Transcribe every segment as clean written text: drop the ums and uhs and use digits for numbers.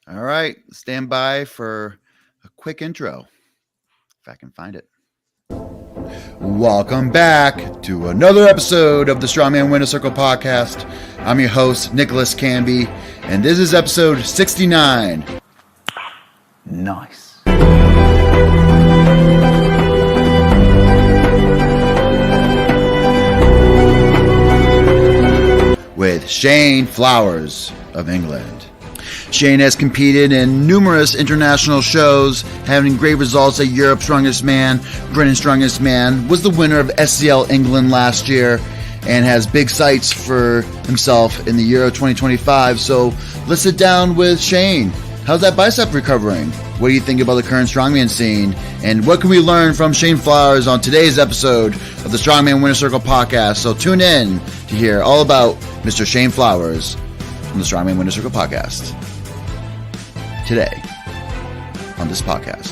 All right, stand by for a quick intro, if I can find it. Welcome back to another episode of the Strongman Winner Circle podcast. I'm your host, Nicholas Canby, and this is episode 69. Nice. With Shane Flowers of England. Shane has competed in numerous international shows, having great results at Europe's Strongest Man. Britain's Strongest Man was the winner of SCL England last year and has big sights for himself in the Euro 2025. So let's sit down with Shane. How's that bicep recovering? What do you think about the current strongman scene? And what can we learn from Shane Flowers on today's episode of the Strongman Winner Circle podcast? So tune in to hear all about Mr. Shane Flowers from the Strongman Winner Circle podcast today on this podcast.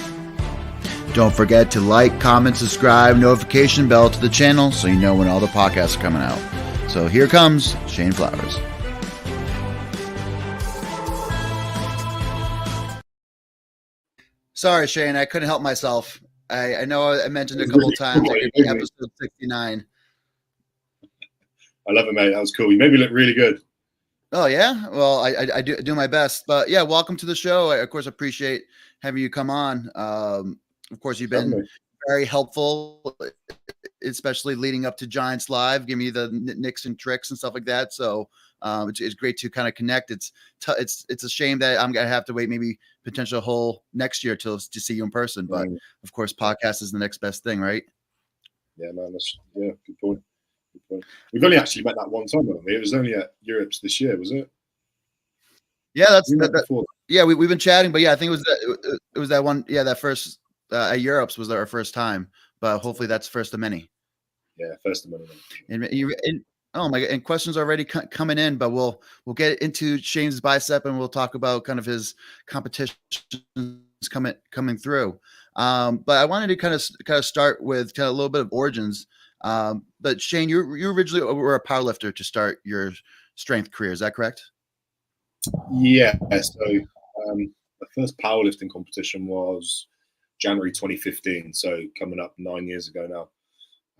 Don't forget to like, comment, subscribe, notification bell to the channel so you know when all the podcasts are coming out. So here comes Shane Flowers. Sorry, Shane, I couldn't help myself. I know I mentioned a couple of times it could be episode 69. I love it, mate. That was cool. You made me look really good. Oh, yeah? Well, I do my best. But, yeah, welcome to the show. I, of course, appreciate having you come on. Of course, you've been very helpful, especially leading up to Giants Live, giving me the nicks and tricks and stuff like that. So it's great to kind of connect. It's a shame that I'm going to have to wait maybe potential whole next year to see you in person. But, of course, podcast is the next best thing, right? Yeah, man. Good point. We've only actually met that one time, haven't we? It was only at Europe's this year, was it? Yeah, yeah. We've been chatting, but yeah, I think it was that one. Yeah, that first at Europe's was our first time, but hopefully that's first of many. Yeah, first of many. Oh my God! And questions already coming in, but we'll get into Shane's bicep and we'll talk about kind of his competitions coming through. But I wanted to kind of start with kind of a little bit of origins. But Shane, you originally were a powerlifter to start your strength career. Is that correct? Yeah. So my first powerlifting competition was January 2015. So coming up 9 years ago now.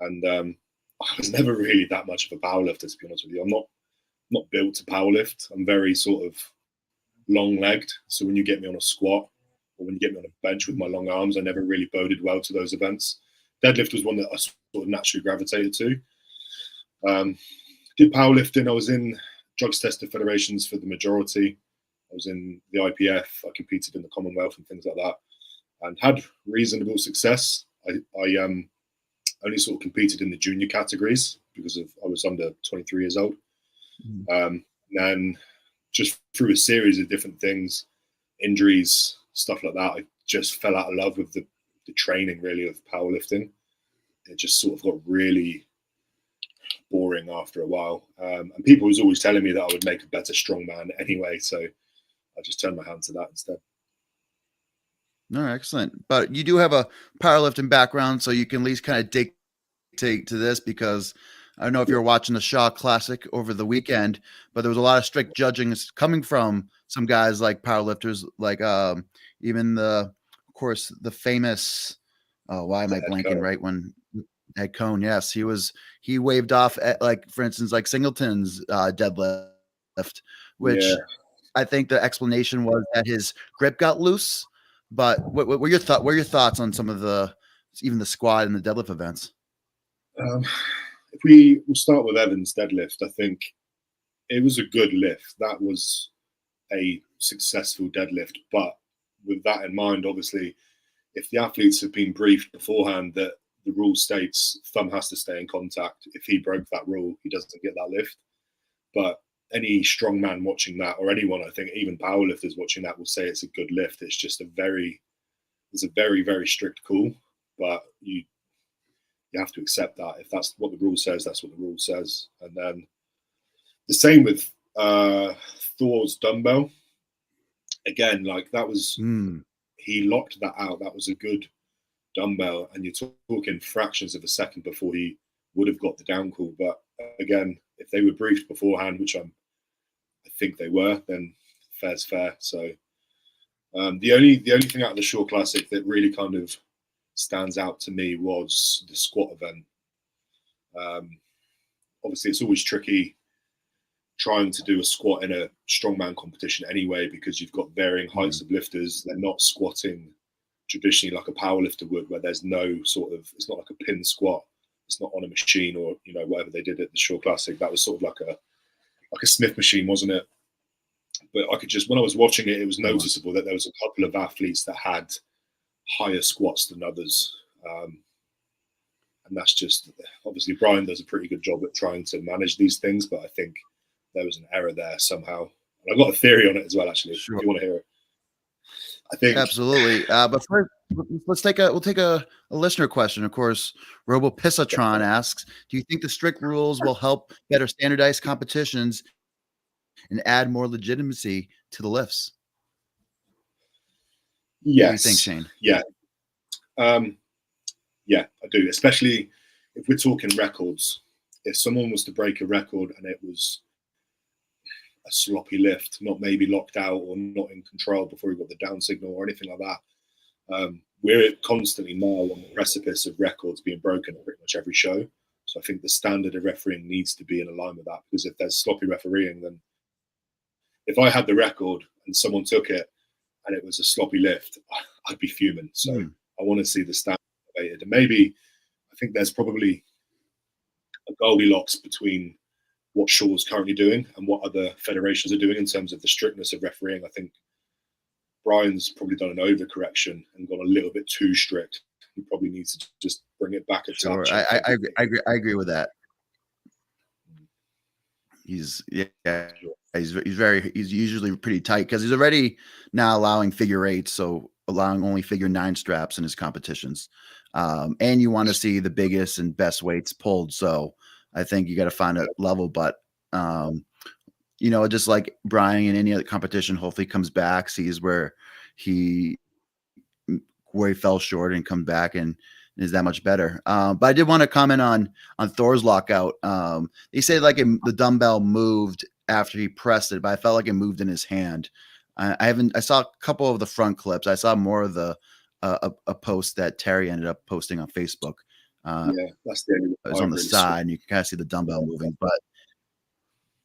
And I was never really that much of a powerlifter, to be honest with you. I'm not built to powerlift. I'm very sort of long-legged. So when you get me on a squat or when you get me on a bench with my long arms, I never really boded well to those events. Deadlift was one that I sort of naturally gravitated to. Did powerlifting. I was in drugs tested federations for the majority. I was in the IPF. I competed in the Commonwealth and things like that, and had reasonable success. I only sort of competed in the junior categories because I was under 23 years old. And just through a series of different things, injuries, stuff like that, I just fell out of love with the training really of powerlifting. It just sort of got really boring after a while. And people was always telling me that I would make a better strongman anyway. So I just turned my hand to that instead. No, excellent. But you do have a powerlifting background, so you can at least kind of dictate to this, because I don't know if you were watching the Shaw Classic over the weekend, but there was a lot of strict judging coming from some guys like powerlifters, like even of course, the famous, why am I blanking right when Ed Cohn? Yes, he waved off at, like, for instance, like Singleton's deadlift, which I think the explanation was that his grip got loose. But what were your thoughts on some of even the squat and the deadlift events? If we'll start with Evan's deadlift, I think it was a good lift. That was a successful deadlift. But with that in mind, obviously, if the athletes have been briefed beforehand that the rule states thumb has to stay in contact, if he broke that rule, he doesn't get that lift. But any strong man watching that, or anyone, I think even powerlifters watching that, will say it's a good lift. It's just a very, very strict call, but you have to accept that. If that's what the rule says, that's what the rule says. And then the same with Thor's dumbbell. Again, like that was, he locked that out. That was a good dumbbell, and you're talking fractions of a second before he would have got the down call. But again, if they were briefed beforehand, which I think they were, then fair's fair. So The only thing out of the Shore Classic that really kind of stands out to me was the squat event. Obviously, it's always tricky trying to do a squat in a strongman competition anyway, because you've got varying heights of lifters. They're not squatting traditionally like a powerlifter would, where there's no sort of, it's not like a pin squat. It's not on a machine or, you know, whatever they did at the Shore Classic. That was sort of like a Smith machine, wasn't it? But I could just, when I was watching it, it was noticeable that there was a couple of athletes that had higher squats than others. And that's just, obviously Brian does a pretty good job at trying to manage these things, but I think there was an error there somehow. And I've got a theory on it as well, actually. Sure. If you want to hear it. I think absolutely. But first, we'll take a listener question. Of course, Robo Pissatron asks, do you think the strict rules will help better standardized competitions and add more legitimacy to the lifts? Yes. What do you think, Shane? Yeah. Yeah, I do. Especially if we're talking records. If someone was to break a record and it was a sloppy lift, not maybe locked out or not in control before he got the down signal or anything like that, we're constantly now on the precipice of records being broken at pretty much every show. So I think the standard of refereeing needs to be in line with that, because if there's sloppy refereeing, then if I had the record and someone took it and it was a sloppy lift, I'd be fuming. So I want to see the standard elevated. And maybe I think there's probably a Goldilocks between what Shore's currently doing and what other federations are doing in terms of the strictness of refereeing. I think Brian's probably done an overcorrection and gone a little bit too strict. He probably needs to just bring it back a touch. I agree with that. He's usually pretty tight because he's already now allowing figure eights, so allowing only figure 9 straps in his competitions. And you want to see the biggest and best weights pulled. So I think you got to find a level, but you know, just like Brian in any other competition, hopefully comes back, sees where he fell short and comes back and is that much better. But I did want to comment on Thor's lockout. They say like the dumbbell moved after he pressed it, but I felt like it moved in his hand. I saw a couple of the front clips. I saw more of the a post that Terry ended up posting on Facebook. Yeah, that's the only. It was on the side, and you can kind of see the dumbbell moving.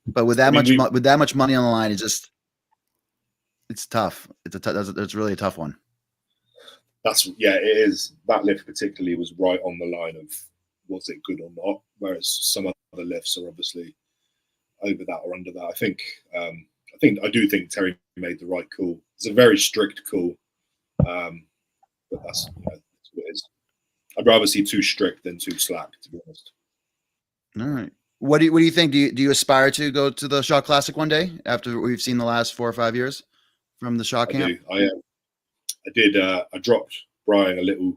But with that much money on the line, it's tough. It's really a tough one. It is. That lift particularly was right on the line of was it good or not, whereas some other lifts are obviously over that or under that. I do think Terry made the right call. It's a very strict call, but that's what it is. I'd rather see too strict than too slack, to be honest. All right. What do you think? Do you aspire to go to the Shaw Classic one day after we've seen the last 4 or 5 years from the Shaw camp? I did. I dropped Brian a little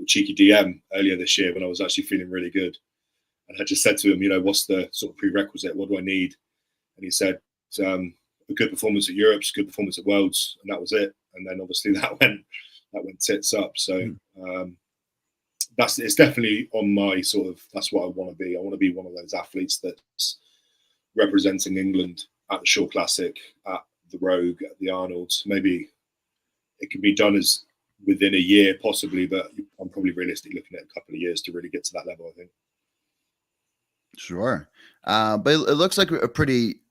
cheeky DM earlier this year when I was actually feeling really good, and I just said to him, you know, what's the sort of prerequisite? What do I need? And he said, a good performance at Europe's, good performance at Worlds, and that was it. And then obviously that went tits up. So it's definitely on my sort of, that's what I want to be. I want to be one of those athletes that's representing England at the Shaw Classic, at the Rogue, at the Arnold's. Maybe it can be done as within a year possibly, but I'm probably realistically looking at a couple of years to really get to that level, I think. Sure. But it looks like a pretty,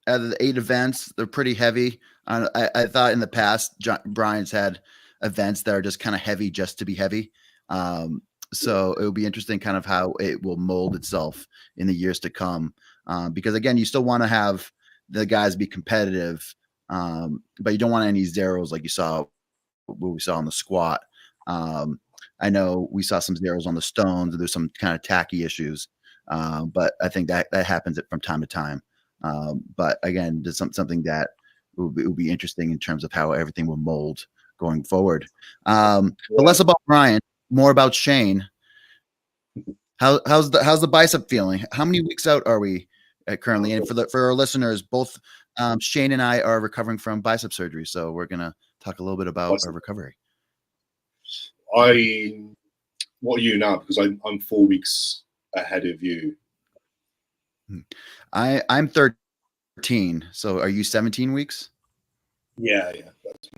out of the 8 events, they're pretty heavy. I thought in the past, Brian's had events that are just kind of heavy just to be heavy. So it will be interesting kind of how it will mold itself in the years to come. Because again, you still want to have the guys be competitive, but you don't want any zeros like what we saw on the squat. I know we saw some zeros on the stones. There's some kind of tacky issues. But I think that happens from time to time. But again, there's something that will be interesting in terms of how everything will mold going forward. But less about Brian, more about Shane. How's the bicep feeling? How many weeks out are we currently? And for our listeners, both Shane and I are recovering from bicep surgery, so we're gonna talk a little bit about our recovery. What are you now? Because I'm 4 weeks ahead of you. I'm 13. So are you 17 weeks? Yeah.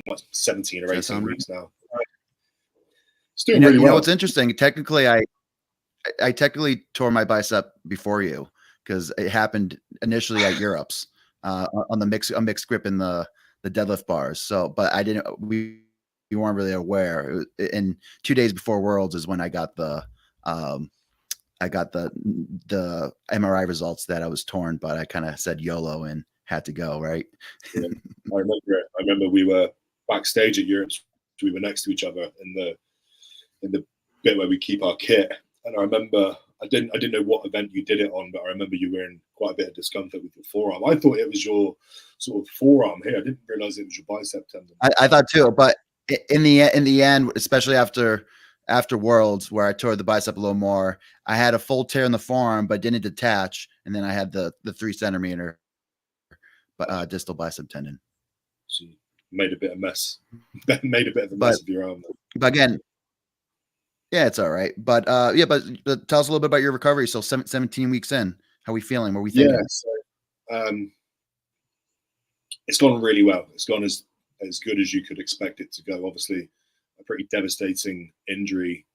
That's 17 or 18 weeks now. It's doing You know, really well. What's interesting, technically, I technically tore my bicep before you because it happened initially at Europe's on the mixed grip in the deadlift bars. So, but we weren't really aware. And 2 days before Worlds is when I got the MRI results that I was torn, but I kind of said YOLO and had to go. Right. Yeah. I remember it. I remember we were backstage at Europe's. We were next to each other in the bit where we keep our kit. And I remember I didn't know what event you did it on, but I remember you were in quite a bit of discomfort with your forearm. I thought it was your sort of forearm here. I didn't realize it was your bicep tendon. I thought too, but in the end, especially after Worlds, where I tore the bicep a little more, I had a full tear in the forearm, but didn't detach, and then I had the 3 centimeter distal bicep tendon. So you made a bit of mess. Made a bit of a mess of your arm. But again, yeah, it's all right. But but tell us a little bit about your recovery. So 17 weeks in, how are we feeling? What are we thinking? Yeah, so it's gone really well. It's gone as good as you could expect it to go. Obviously, a pretty devastating injury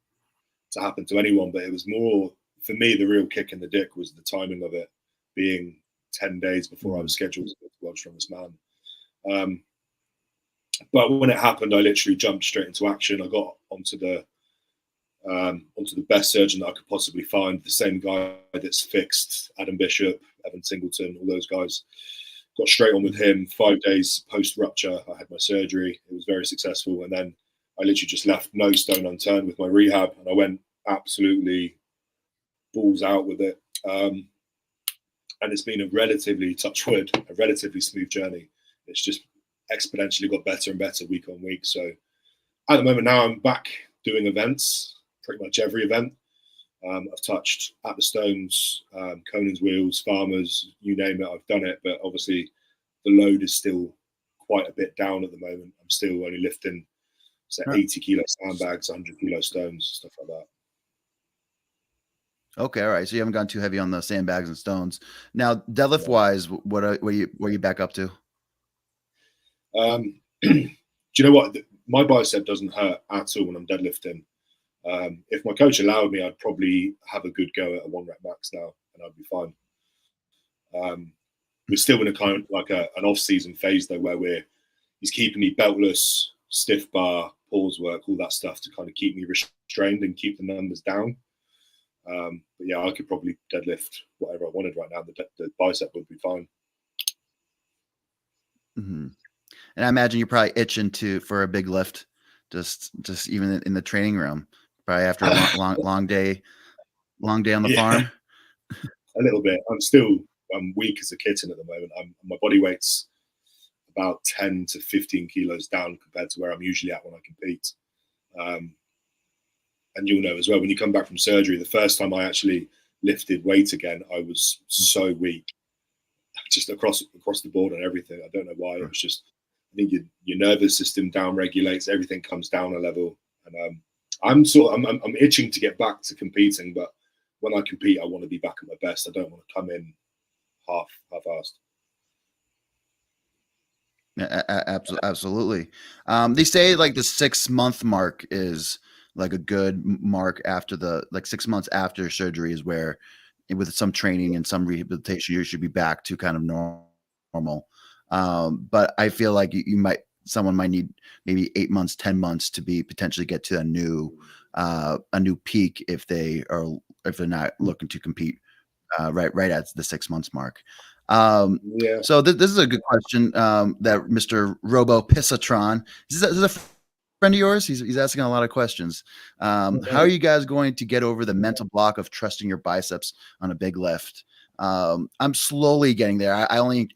to happen to anyone, but it was more, for me, the real kick in the dick was the timing of it being 10 days before I was scheduled to go to World's Strongest Man. But when it happened, I literally jumped straight into action. I got onto the best surgeon that I could possibly find, the same guy that's fixed Adam Bishop, Evan Singleton, all those guys. Got straight on with him. 5 days post rupture, I had my surgery. It was very successful, and then I literally just left no stone unturned with my rehab, and I went absolutely balls out with it. And it's been a relatively, touch wood, a relatively smooth journey. It's just exponentially got better and better week on week. So at the moment now, I'm back doing events, pretty much every event. I've touched At the Stones, Conan's Wheels, Farmers, you name it, I've done it. But obviously the load is still quite a bit down at the moment. I'm still only lifting 80 kilo sandbags, 100 kilo stones, stuff like that. Okay, all right. So you haven't gone too heavy on the sandbags and stones. Now, deadlift wise, what are you back up to? Do you know what? My bicep doesn't hurt at all when I'm deadlifting. If my coach allowed me, I'd probably have a good go at a 1 rep max now, and I'd be fine. We're still in a kind of like an off-season phase though, where he's keeping me beltless, stiff bar, pause work, all that stuff to kind of keep me restrained and keep the numbers down. But yeah, I could probably deadlift whatever I wanted right now. The bicep would be fine. Mm-hmm. And I imagine you're probably itching for a big lift, just even in the training room, probably after a long day on the farm. A little bit. I'm weak as a kitten at the moment. My body weight's about 10 to 15 kilos down compared to where I'm usually at when I compete. And you'll know as well, when you come back from surgery, the first time I actually lifted weight again, I was so weak, just across the board and everything. I don't know why. It was just, I think your nervous system down regulates, everything comes down a level. And I'm itching to get back to competing, but when I compete, I want to be back at my best. I don't want to come in half-assed. Absolutely. They say like the 6-month mark is like a good mark after 6 months after surgery is where, with some training and some rehabilitation, you should be back to kind of normal. But I feel like someone might need maybe 8 months, 10 months to potentially get to a new peak if they're not looking to compete right at the 6 months mark. So this is a good question that Mr. Robo Pissatron, is this a friend of yours? He's asking a lot of questions. How are you guys going to get over the mental block of trusting your biceps on a big lift? I'm slowly getting there. I only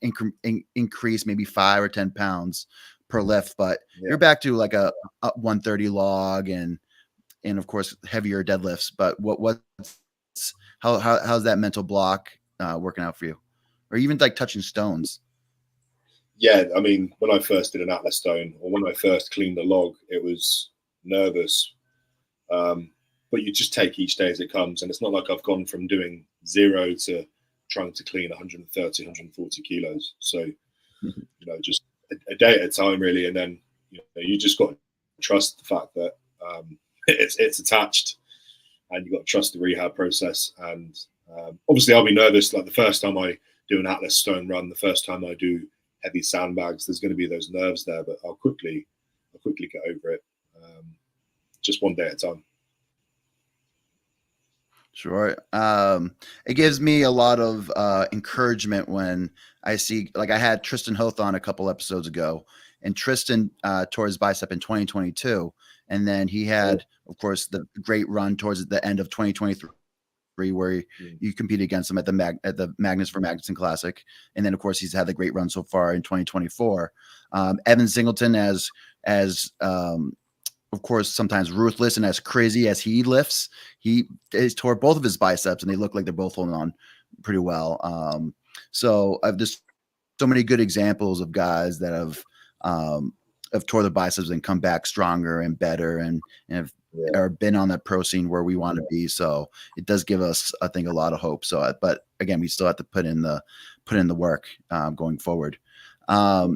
increase maybe 5 or 10 pounds per lift, but you're back to like a 130 log and of course heavier deadlifts. But how's that mental block working out for you, or even like touching stones? Yeah, I mean, when I first did an Atlas stone, or when I first cleaned the log, it was nervous. But you just take each day as it comes, and it's not like I've gone from doing 0 to trying to clean 130, 140 kilos. So, just a day at a time, really. And then you just got to trust the fact that it's attached, and you've got to trust the rehab process. And obviously, I'll be nervous. Like the first time I do an Atlas stone run, the first time I do heavy sandbags, there's going to be those nerves there, but I'll quickly get over it. Just one day at a time. Sure. It gives me a lot of encouragement when I see, like I had Tristan Hoth on a couple episodes ago, and Tristan tore his bicep in 2022. And then he had, of course, the great run towards the end of 2023 where you competed against him at the Magnus for Magnuson Classic. And then, of course, he's had the great run so far in 2024. Evan Singleton, as of course, sometimes ruthless and as crazy as he lifts, he tore both of his biceps, and they look like they're both holding on pretty well. So I've just so many good examples of guys that have tore their biceps and come back stronger and better, and have or been on that pro scene where we want to be. So it does give us, I think, a lot of hope. So, but again, we still have to put in the work going forward. Now,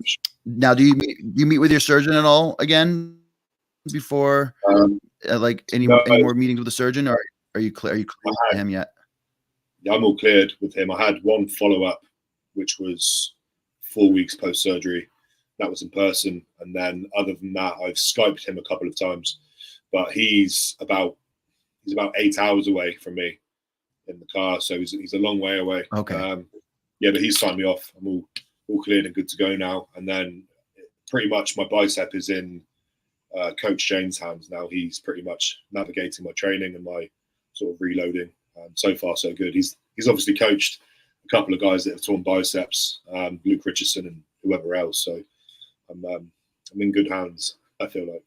do you meet with your surgeon at all again before like any more meetings with the surgeon, or are you clear with him yet? Yeah, I'm all cleared with him. I had one follow-up, which was 4 weeks post-surgery. That was in person. And then other than that, I've Skyped him a couple of times, but he's about 8 hours away from me in the car. So he's a long way away. Okay. Yeah, but he's signed me off. I'm all cleared and good to go now. And then pretty much my bicep is in Coach James' hands now. He's pretty much navigating my training and my sort of reloading. So far, so good. He's obviously coached a couple of guys that have torn biceps, Luke Richardson and whoever else. So I'm in good hands, I feel like.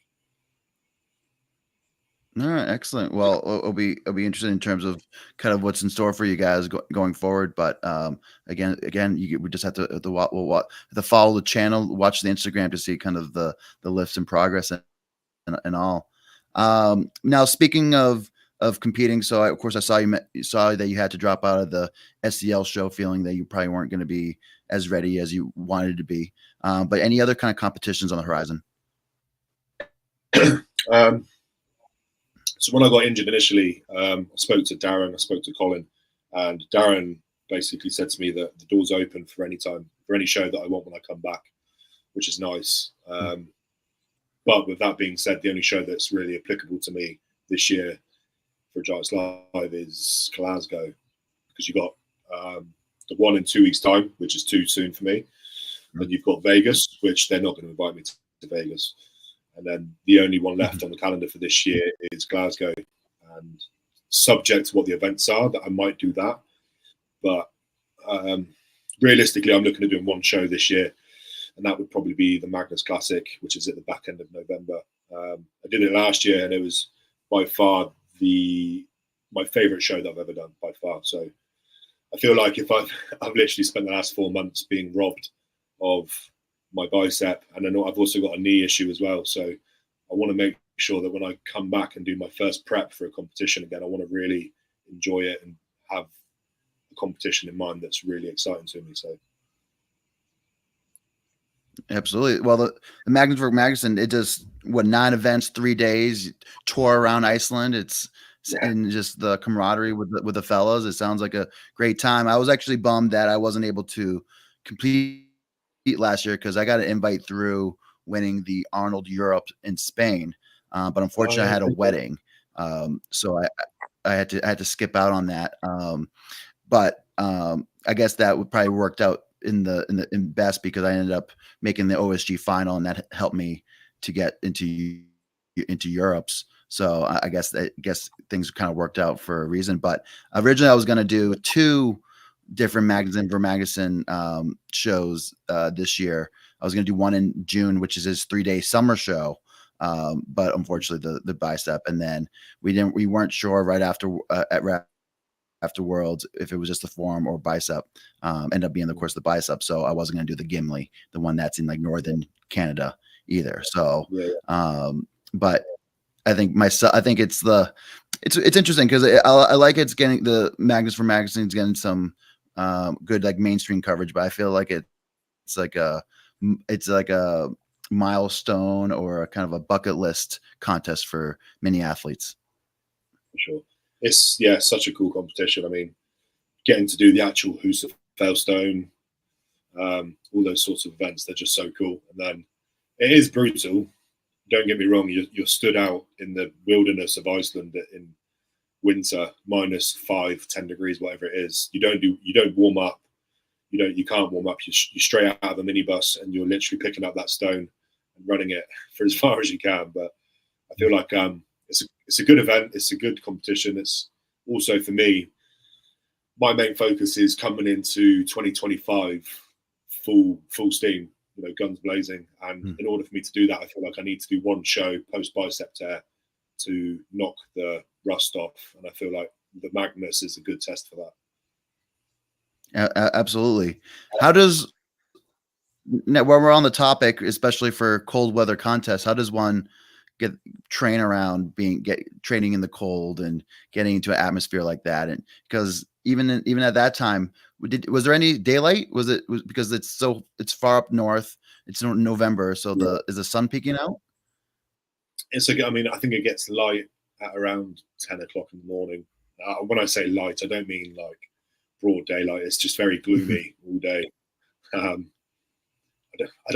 All right, excellent. Well, it'll be interesting in terms of kind of what's in store for you guys going forward. But again, we just have to follow the channel, watch the Instagram to see kind of the lifts and progress and all. Now, speaking of competing, so of course I saw that you had to drop out of the SCL show, feeling that you probably weren't going to be as ready as you wanted to be. But any other kind of competitions on the horizon? So when I got injured initially, I spoke to Darren, I spoke to Colin, and Darren basically said to me that the door's open for any time, for any show that I want when I come back, which is nice. But with that being said, the only show that's really applicable to me this year for Giants Live is Glasgow, because you got the one in 2 weeks' time, which is too soon for me. And you've got Vegas, which they're not going to invite me to Vegas. And then the only one left on the calendar for this year is Glasgow. And subject to what the events are, that I might do that. But realistically, I'm looking at doing one show this year, and that would probably be the Magnus Classic, which is at the back end of November. I did it last year, and it was by far my favorite show that I've ever done, by far. So I feel like if I've literally spent the last 4 months being robbed of my bicep, and then I've also got a knee issue as well. So I want to make sure that when I come back and do my first prep for a competition again, I want to really enjoy it and have a competition in mind that's really exciting to me. So absolutely. Well, the Magnus for Magnuson, it just 9 events, 3 days, tour around Iceland. And just the camaraderie with the fellows. It sounds like a great time. I was actually bummed that I wasn't able to complete last year because I got an invite through winning the Arnold Europe in Spain, but unfortunately I had a wedding, so I had to skip out on that. But I guess that would probably worked out in best because I ended up making the OSG final, and that helped me to get into Europe's. So I guess things kind of worked out for a reason. But originally I was going to do 2 different Magnuson shows this year. I was going to do one in June, which is his 3-day summer show. But unfortunately the bicep, and then we weren't sure right after after Worlds if it was just the forearm or bicep. Ended up being, of course, the bicep. So I wasn't going to do the Gimli, the one that's in like northern Canada either. So, but I think it's interesting because I like it's getting the Magnus for Magazine is getting some good like mainstream coverage, but I feel like it's like it's like a milestone or a kind of a bucket list contest for many athletes. For sure. It's such a cool competition. I mean, getting to do the actual Husafell, all those sorts of events, they're just so cool. And then it is brutal. Don't get me wrong, you're stood out in the wilderness of Iceland in winter, -5, 10 degrees, whatever it is. You don't warm up. You can't warm up. You're straight out of a minibus and you're literally picking up that stone and running it for as far as you can. But I feel like it's a good event. It's a good competition. It's also, for me, my main focus is coming into 2025 full steam, guns blazing. And in order for me to do that, I feel like I need to do one show post bicep tear to knock the rust off. And I feel like the Magnus is a good test for that. Absolutely. How does, now while we're on the topic, especially for cold weather contests, how does one train around training in the cold and getting into an atmosphere like that? And because even at that time, was there any daylight? Was because it's far up north, it's November, so is the sun peeking out? I mean, I think it gets light at around 10 o'clock in the morning. When I say light, I don't mean like broad daylight. It's just very gloomy all day. I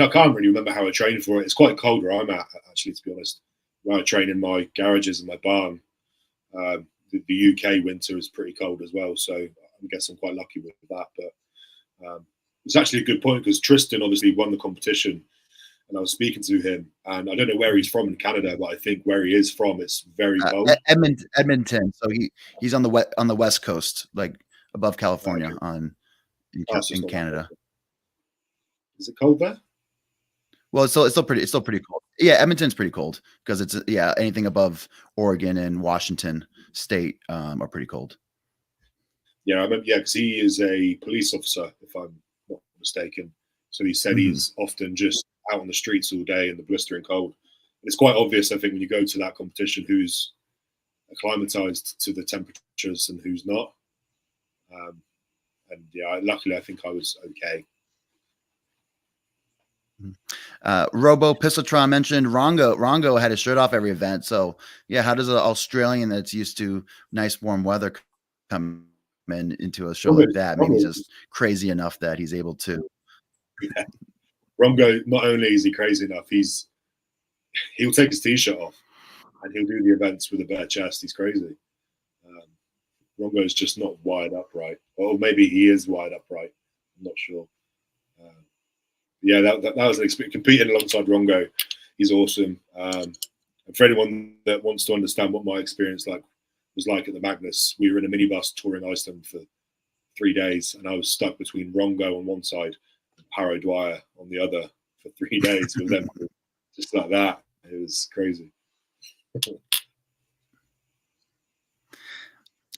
can't really remember how I trained for it. It's quite cold where I'm at, actually, to be honest. Where I train in my garages and my barn, the UK winter is pretty cold as well. So I guess I'm quite lucky with that. But it's actually a good point because Tristan obviously won the competition. And I was speaking to him, and I don't know where he's from in Canada, but I think where he is from, it's very cold. Edmonton. So he's on the west coast, like above California, in Canada. Is it cold there? Well, it's still pretty cold. Yeah, Edmonton's pretty cold because it's anything above Oregon and Washington State are pretty cold. Yeah, I remember. Yeah, because he is a police officer, if I'm not mistaken. So he said he's often just out on the streets all day in the blistering cold. And it's quite obvious, I think, when you go to that competition, who's acclimatized to the temperatures and who's not. And yeah, luckily, I think I was okay. Robo Pistotron mentioned Rongo had his shirt off every event. So yeah, how does an Australian that's used to nice warm weather come into a show like that? Maybe he's just crazy enough that he's able to. Yeah. Rongo, not only is he crazy enough, he'll take his t-shirt off and he'll do the events with a bare chest. He's crazy. Rongo is just not wired upright, or maybe he is wired upright. I'm not sure. Yeah, that was an experience. Competing alongside Rongo, he's awesome. And for anyone that wants to understand what my experience was like at the Magnus, we were in a minibus touring Iceland for 3 days, and I was stuck between Rongo on one side and Paro Dwyer on the other for 3 days with them, just like that. It was crazy.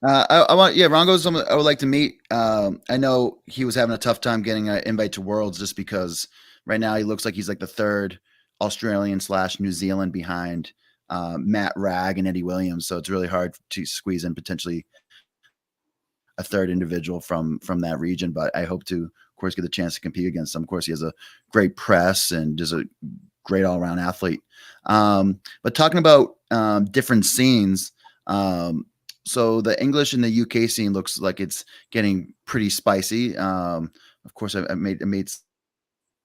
Rongo's someone I would like to meet. I know he was having a tough time getting an invite to Worlds just because right now he looks like he's like the third Australian / New Zealand behind Matt Ragg and Eddie Williams. So it's really hard to squeeze in potentially a third individual from that region. But I hope to, of course, get the chance to compete against him. Of course, he has a great press and just a great all-around athlete. But talking about different scenes, so the English and the UK scene looks like it's getting pretty spicy. Of course, I made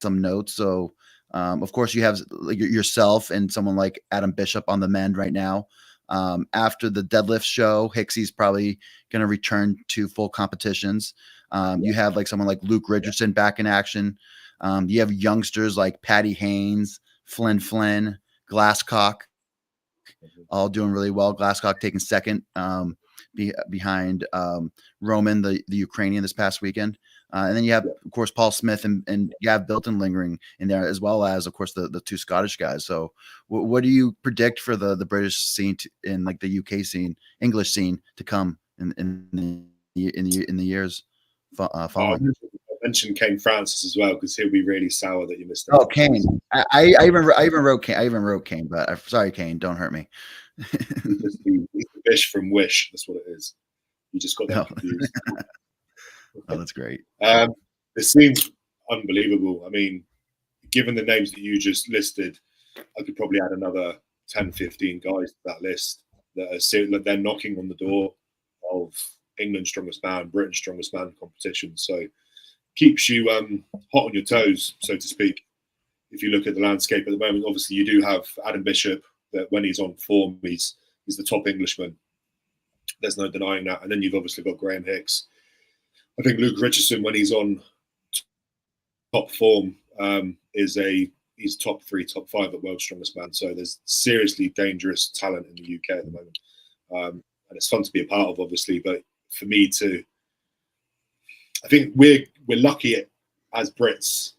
some notes. So, of course, you have yourself and someone like Adam Bishop on the mend right now. After the deadlift show, Hicksy's probably going to return to full competitions. You have like someone like Luke Richardson back in action. You have youngsters like Patty Haynes, Flynn, Glasscock, all doing really well. Glasscock taking second behind Roman, the Ukrainian, this past weekend. And then you have, of course, Paul Smith and you have Bilton lingering in there, as well as, of course, the two Scottish guys. So what do you predict for the British scene in like the UK scene, English scene to come in the years following? I mentioned Kane Francis as well because he'll be really sour that you missed that. Oh, Kane! I even wrote Kane. I even wrote Kane, but I'm sorry, Kane. Don't hurt me. He's the Bish from Wish. That's what it is. You just got that confused. Oh, that's great. The scene's unbelievable. I mean, given the names that you just listed, I could probably add another 10, 15 guys to that list that they're knocking on the door of England's strongest man, Britain's strongest man competition. So keeps you hot on your toes, so to speak. If you look at the landscape at the moment, obviously you do have Adam Bishop, that when he's on form, he's the top Englishman. There's no denying that. And then you've obviously got Graham Hicks. I think Luke Richardson, when he's on top form, he's top 3, top 5 at World's Strongest Man. So there's seriously dangerous talent in the UK at the moment. And it's fun to be a part of, obviously. But for me I think we're lucky as Brits,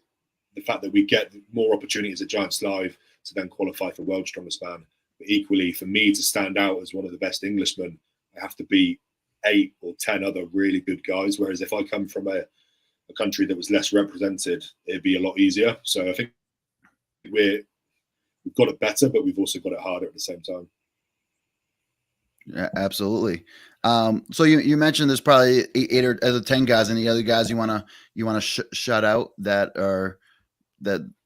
the fact that we get more opportunities at Giants Live to then qualify for World's Strongest Man. But equally, for me to stand out as one of the best Englishmen, I have to beat 8 or 10 other really good guys. Whereas if I come from a country that was less represented, it'd be a lot easier. So I think we've got it better, but we've also got it harder at the same time. Yeah, absolutely. So you mentioned there's probably 8 or 10 guys, and the other guys you want to shout out that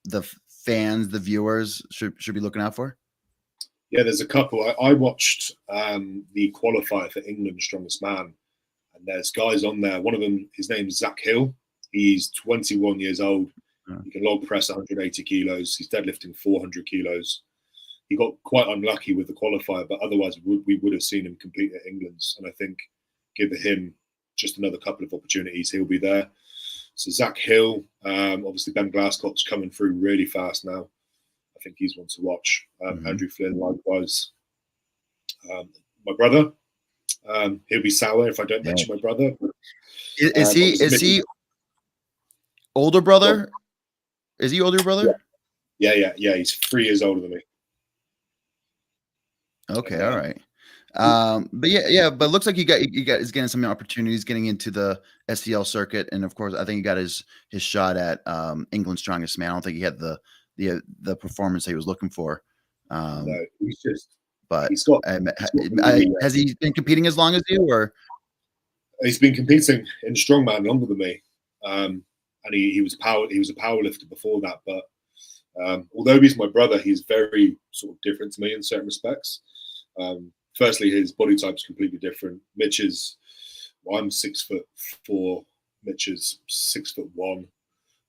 the fans, the viewers should be looking out for? Yeah, there's a couple. I watched the qualifier for England's Strongest Man, and there's guys on there. One of them, his name's Zach Hill. He's 21 years old. He can log press 180 kilos. He's deadlifting 400 kilos. He got quite unlucky with the qualifier, but otherwise we would have seen him compete at England's. And I think give him just another couple of opportunities, he'll be there. So Zach Hill, obviously Ben Glasscock's coming through really fast now. I think he's one to watch. Andrew Flynn, likewise. My brother, he'll be sour if I don't mention my brother. But, is he older brother? Is he older brother? Yeah. He's 3 years older than me. Okay, all right. But but it looks like he's getting some opportunities getting into the SEL circuit, and of course, I think he got his shot at England's Strongest Man. I don't think he had the performance he was looking for. No, he's just. But he's got. Has he been competing as long as you, or? He's been competing in strongman longer than me, and he was a power lifter before that. But although he's my brother, he's very sort of different to me in certain respects. Firstly, his body type's completely different. I'm 6'4". Mitch is 6'1",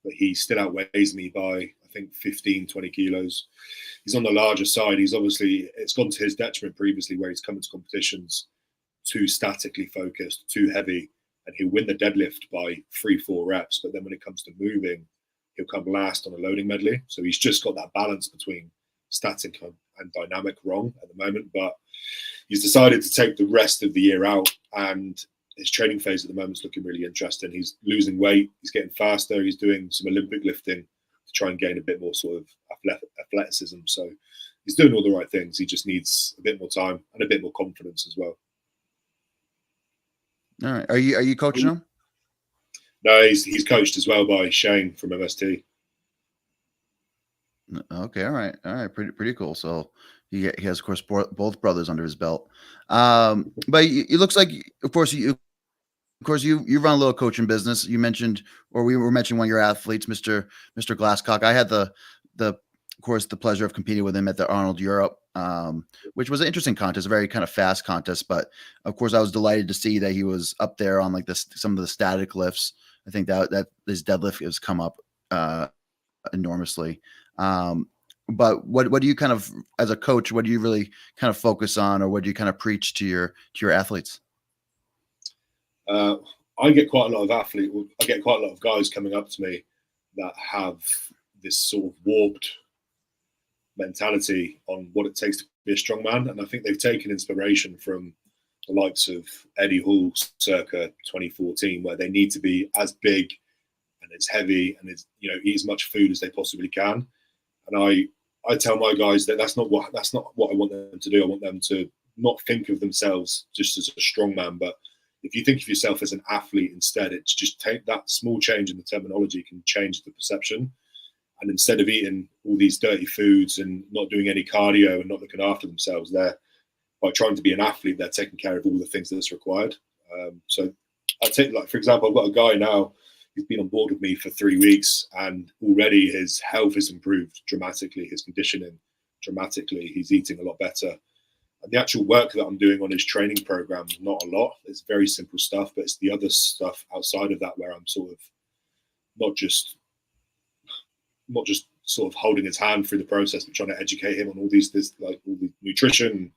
but he still outweighs me by, I think, 15, 20 kilos. He's on the larger side. It's gone to his detriment previously, where he's come into competitions too statically focused, too heavy, and he'll win the deadlift by 3-4 reps. But then when it comes to moving, he'll come last on a loading medley. So he's just got that balance between static and dynamic wrong at the moment. But he's decided to take the rest of the year out, and his training phase at the moment is looking really interesting. He's losing weight, he's getting faster, he's doing some Olympic lifting to try and gain a bit more sort of athleticism. So he's doing all the right things. He just needs a bit more time and a bit more confidence as well. All right. Are you coaching him? No, he's coached as well by Shane from MST. Okay, all right, pretty cool. So he has, of course, both brothers under his belt. But it looks like, of course, you run a little coaching business. You mentioned, or we were mentioning one of your athletes, Mr. Glasscock. I had of course, the pleasure of competing with him at the Arnold Europe, which was an interesting contest, a very kind of fast contest. But of course, I was delighted to see that he was up there on like some of the static lifts. I think that his deadlift has come up enormously. But what do you kind of, as a coach, what do you really kind of focus on, or what do you kind of preach to your athletes? I get quite a lot of guys coming up to me that have this sort of warped mentality on what it takes to be a strong man. And I think they've taken inspiration from the likes of Eddie Hall circa 2014, where they need to be as big and as heavy and eat as much food as they possibly can. And I tell my guys that that's not what I want them to do. I want them to not think of themselves just as a strong man, but if you think of yourself as an athlete instead, it's just take that small change in the terminology can change the perception. And instead of eating all these dirty foods and not doing any cardio and not looking after themselves, by trying to be an athlete, they're taking care of all the things that's required. So I take, like, for example, I've got a guy now, he's been on board with me for 3 weeks, and already his health has improved dramatically, his conditioning dramatically. He's eating a lot better. And the actual work that I'm doing on his training program, not a lot. It's very simple stuff, but it's the other stuff outside of that where I'm sort of not just sort of holding his hand through the process, but trying to educate him on all the nutrition,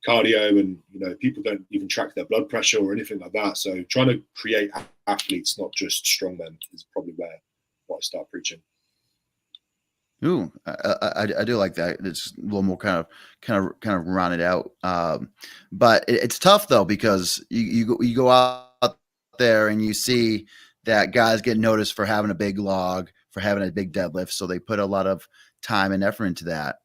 cardio, and people don't even track their blood pressure or anything like that. So trying to create athletes, not just strongmen, is probably what I start preaching. Ooh, I do like that. It's a little more kind of rounded out. But it's tough though, because you go out there and you see that guys get noticed for having a big log, for having a big deadlift, so they put a lot of time and effort into that.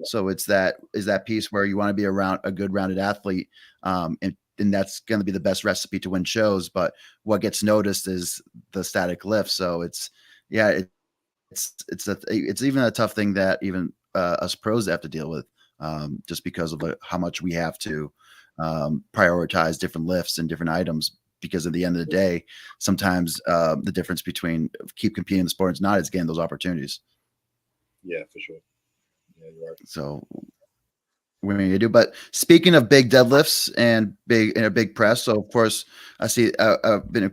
So is that piece where you want to be around a good rounded athlete, and that's going to be the best recipe to win shows. But what gets noticed is the static lift. So it's even a tough thing that even us pros have to deal with, just because of how much we have to prioritize different lifts and different items. Because at the end of the day, sometimes the difference between keep competing in the sport and not is getting those opportunities. Yeah, for sure. Yeah, you're right. So we're going to do. But speaking of big deadlifts and a big press, so of course I see I've been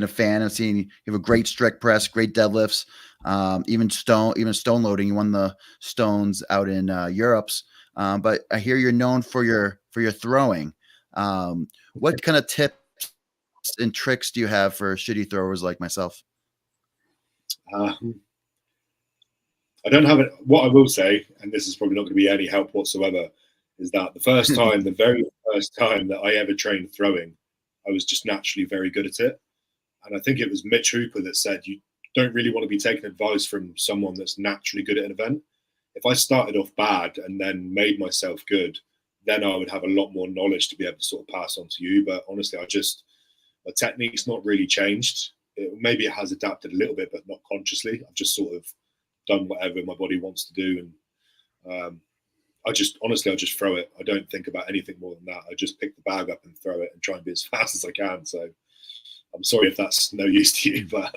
a fan of seeing you have a great strict press, great deadlifts, even stone loading. You won the stones out in Europe's, but I hear you're known for your throwing. What kind of tips and tricks do you have for shitty throwers like myself? I don't have it. What I will say, and this is probably not going to be any help whatsoever, is that the very first time that I ever trained throwing, I was just naturally very good at it. And I think it was Mitch Hooper that said, you don't really want to be taking advice from someone that's naturally good at an event. If I started off bad and then made myself good, then I would have a lot more knowledge to be able to sort of pass on to you. But honestly, my technique's not really changed. Maybe it has adapted a little bit, but not consciously. I've just sort of done whatever my body wants to do. And I just throw it. I don't think about anything more than that. I just pick the bag up and throw it and try and be as fast as I can. So I'm sorry if that's no use to you, but.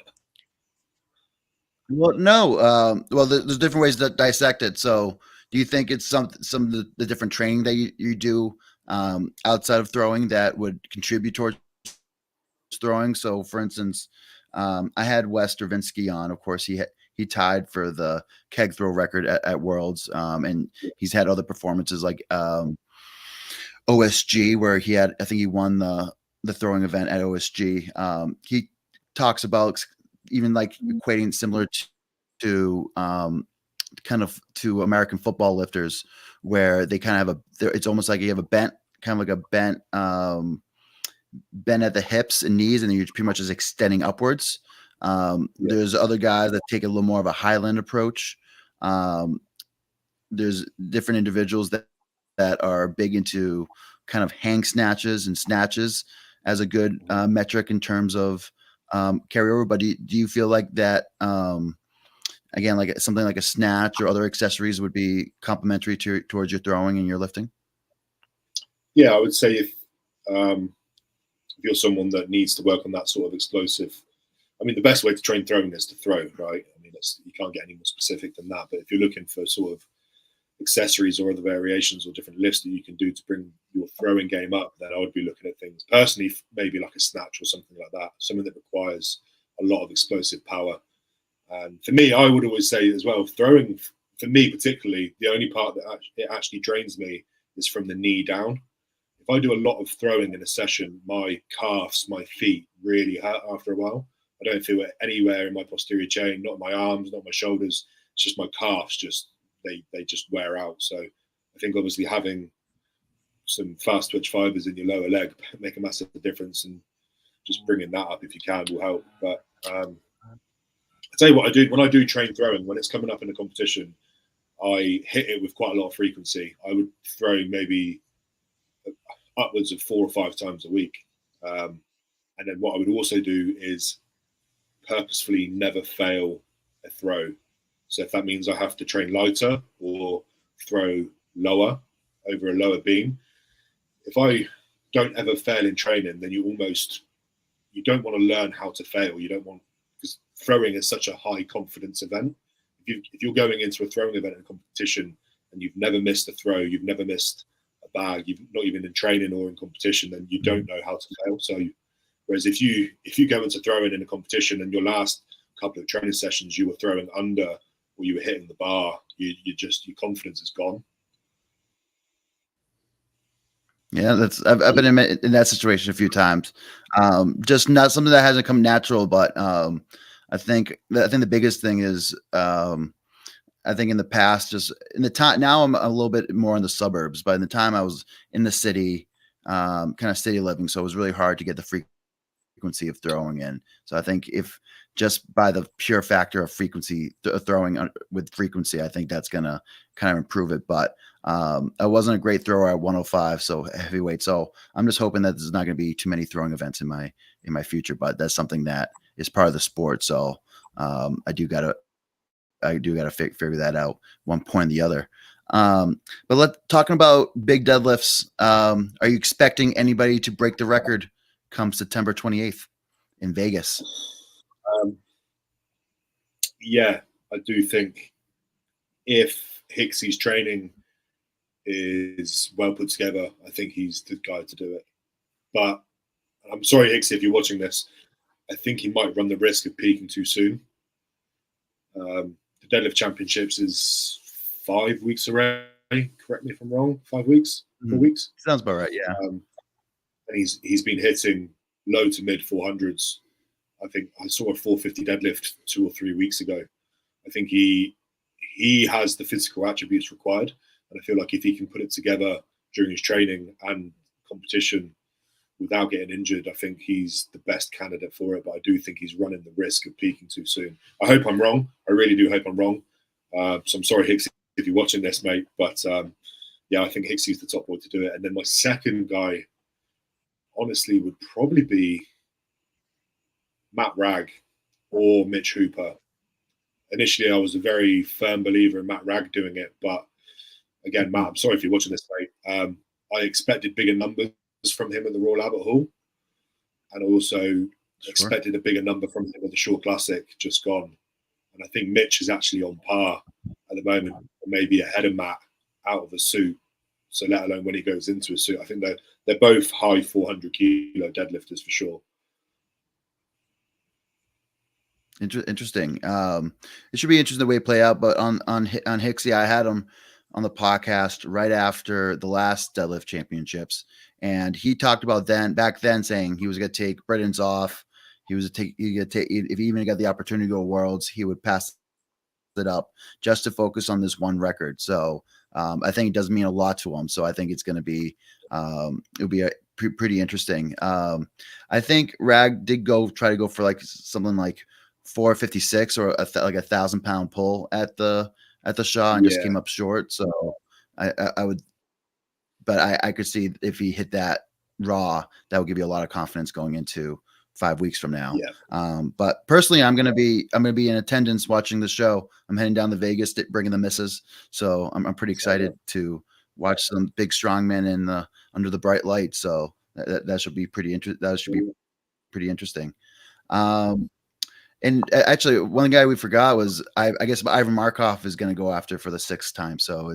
Well, no. Well, there's different ways to dissect it. So do you think it's some of the different training that you do outside of throwing that would contribute towards throwing? So for instance, I had Wes Stravinsky on. Of course, he tied for the keg throw record at Worlds, and he's had other performances like OSG, where I think he won the throwing event at OSG. He talks about even like equating similar to kind of to American football lifters, where they kind of it's almost like you have a bent at the hips and knees, and then you're pretty much just extending upwards. There's other guys that take a little more of a Highland approach. There's different individuals that are big into kind of hang snatches and snatches as a good metric in terms of carryover. But do you feel like that, again, like something like a snatch or other accessories would be complementary towards your throwing and your lifting? Yeah, I would say if you're someone that needs to work on that sort of explosive, I mean, the best way to train throwing is to throw, right? I mean, you can't get any more specific than that. But if you're looking for sort of accessories or other variations or different lifts that you can do to bring your throwing game up, then I would be looking at things personally, maybe like a snatch or something like that, something that requires a lot of explosive power. And for me, I would always say as well, throwing, for me particularly, the only part that it actually drains me is from the knee down. If I do a lot of throwing in a session, my calves, my feet really hurt after a while. I don't feel it anywhere in my posterior chain, not my arms, not my shoulders. It's just my calves, they just wear out. So I think obviously having some fast twitch fibers in your lower leg make a massive difference, and just bringing that up if you can will help. But I'll tell you what I do when I do train throwing, when it's coming up in a competition, I hit it with quite a lot of frequency. I would throw maybe upwards of 4 or 5 times a week. And then what I would also do is purposefully never fail a throw. So if that means I have to train lighter or throw lower over a lower beam, if I don't ever fail in training, then you you don't want to learn how to fail. You don't want, because throwing is such a high confidence event. If you're going into a throwing event in a competition and you've never missed a throw, you've never missed a bag, you've not even in training or in competition, then you don't know how to fail. So whereas if you go into throwing in a competition and your last couple of training sessions you were throwing under or you were hitting the bar, your confidence is gone. Yeah, I've been in that situation a few times. Just not something that hasn't come natural, but I think the biggest thing is I think in the past, just in the time now, I'm a little bit more in the suburbs. But in the time I was in the city, kind of city living, so it was really hard to get the frequency of throwing in. So I think if just by the pure factor of frequency, throwing with frequency, I think that's gonna kind of improve it. But I wasn't a great thrower at 105, so heavyweight. So I'm just hoping that there's not going to be too many throwing events in my future. But that's something that is part of the sport. So I do gotta figure that out one point or the other. But talking about big deadlifts, are you expecting anybody to break the record come September 28th in Vegas? Yeah, I do think if Hicksy's training is well put together, I think he's the guy to do it. But I'm sorry, Hicksy, if you're watching this, I think he might run the risk of peaking too soon. The deadlift championships is 5 weeks away. Correct me if I'm wrong. 5 weeks, 4 weeks. Sounds about right. Yeah. And he's been hitting low to mid 400s. I think I saw a 450 deadlift 2 or 3 weeks ago. I think he has the physical attributes required, and I feel like if he can put it together during his training and competition without getting injured, I think he's the best candidate for it. But I do think he's running the risk of peaking too soon. I hope I'm wrong. I really do hope I'm wrong. So I'm sorry, Hicksy, if you're watching this, mate. But yeah, I think Hicksy's the top boy to do it. And then my second guy, honestly, would probably be Matt Ragg or Mitch Hooper. Initially, I was a very firm believer in Matt Ragg doing it. But again, Matt, I'm sorry if you're watching this, mate. I expected bigger numbers from him at the Royal Albert Hall, and also expected a bigger number from him at the Shore Classic just gone. And I think Mitch is actually on par at the moment, or maybe ahead of Matt out of a suit. So let alone when he goes into a suit, I think they're both high 400 kilo deadlifters for sure. Interesting. It should be interesting the way it play out. But on Hicksy, I had him on the podcast right after the last deadlift championships, and he talked about back then saying he was going to take Britain's off. He was going to take, if he even got the opportunity to go Worlds, he would pass it up just to focus on this one record. So I think it does mean a lot to him. So I think it's going to be it'll be pretty interesting. I think Rag did try to go for like something like 456 or like 1,000-pound pull at the Shaw and just came up short. So I would, but I could see if he hit that raw, that would give you a lot of confidence going into 5 weeks from now. Yeah. But personally, I'm gonna be in attendance watching the show. I'm heading down to Vegas, bringing the missus. So I'm pretty excited to watch some big strongmen in under the bright light. So that should be pretty interesting. That should be pretty interesting. And actually, one guy we forgot was I guess Ivan Markov is going to go after for the 6th time. So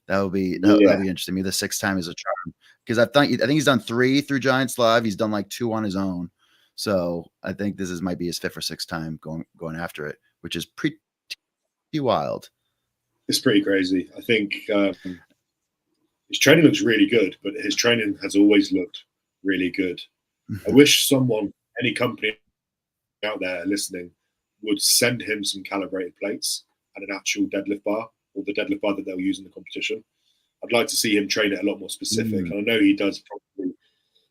that'll be interesting. Maybe the 6th time is a charm, because I think he's done 3 through Giants Live. He's done like 2 on his own. So I think this might be his 5th or 6th time going after it, which is pretty wild. It's pretty crazy. I think his training looks really good, but his training has always looked really good. I wish any company out there listening would send him some calibrated plates and an actual deadlift bar, or the deadlift bar that they'll use in the competition. I'd like to see him train it a lot more specific. And I know he does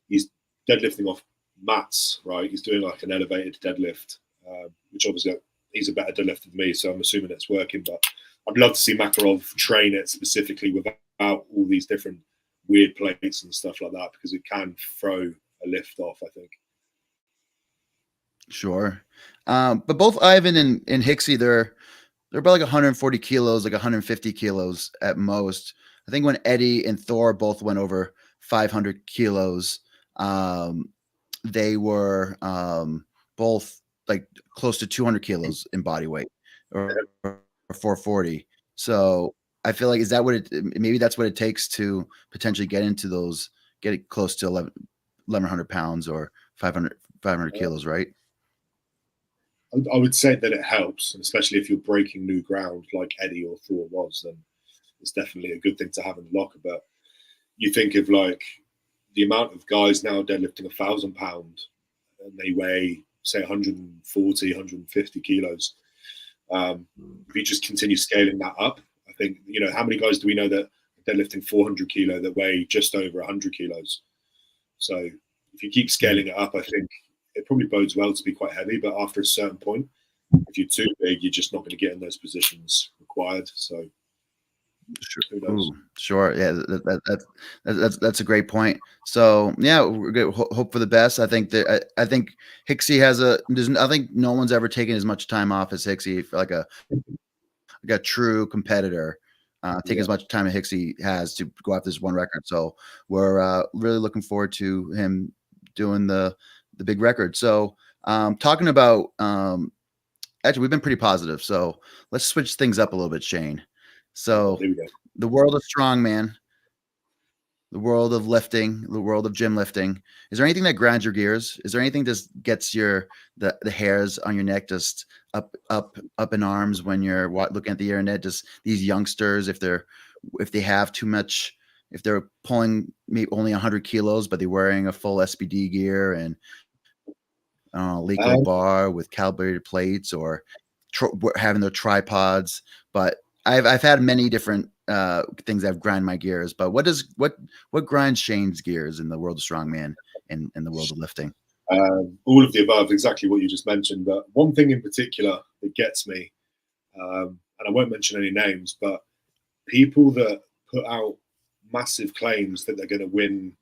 he's deadlifting off mats, right? He's doing like an elevated deadlift, which obviously he's a better deadlifter than me, so I'm assuming it's working. But I'd love to see Makarov train it specifically without all these different weird plates and stuff like that, because it can throw a lift off, I think. Sure. But both Ivan and Hicksy, they're about like 140 kilos, like 150 kilos at most. I think when Eddie and Thor both went over 500 kilos, they were both like close to 200 kilos in body weight, or 440. So I feel like, is that what maybe that's what it takes to potentially get into those, get it close to 1,100 pounds or 500 kilos, right? I would say that it helps, especially if you're breaking new ground like Eddie or Thor was, then it's definitely a good thing to have in the locker. But you think of like the amount of guys now deadlifting 1,000 pound, and they weigh say 140, 150 kilos. If you just continue scaling that up, I think, how many guys do we know that deadlifting 400 kilo that weigh just over 100 kilos? So if you keep scaling it up, I think it probably bodes well to be quite heavy. But after a certain point, if you're too big, you're just not going to get in those positions required. So who knows? Ooh, sure. Yeah, that's a great point. So yeah, we're good. Hope for the best. I think that I think Hicksy I think no one's ever taken as much time off as Hicksy for like a true competitor. Take as much time as Hicksy has to go after this one record. So we're really looking forward to him doing the big record. So talking about actually, we've been pretty positive. So let's switch things up a little bit, Shane. So Here we go. the world of strongman, the world of lifting, the world of gym lifting. Is there anything that grinds your gears? Is there anything that gets the hairs on your neck just up in arms when you're looking at the internet? Just these youngsters, if they have too much, if they're pulling maybe only 100 kilos, but they're wearing a full SBD gear and Leco bar with calibrated plates, or having their tripods. But I've had many different things that have grind my gears. But what grinds Shane's gears in the world of strongman and in the world of lifting? All of the above, exactly what you just mentioned. But one thing in particular that gets me, and I won't mention any names, but people that put out massive claims that they're going to win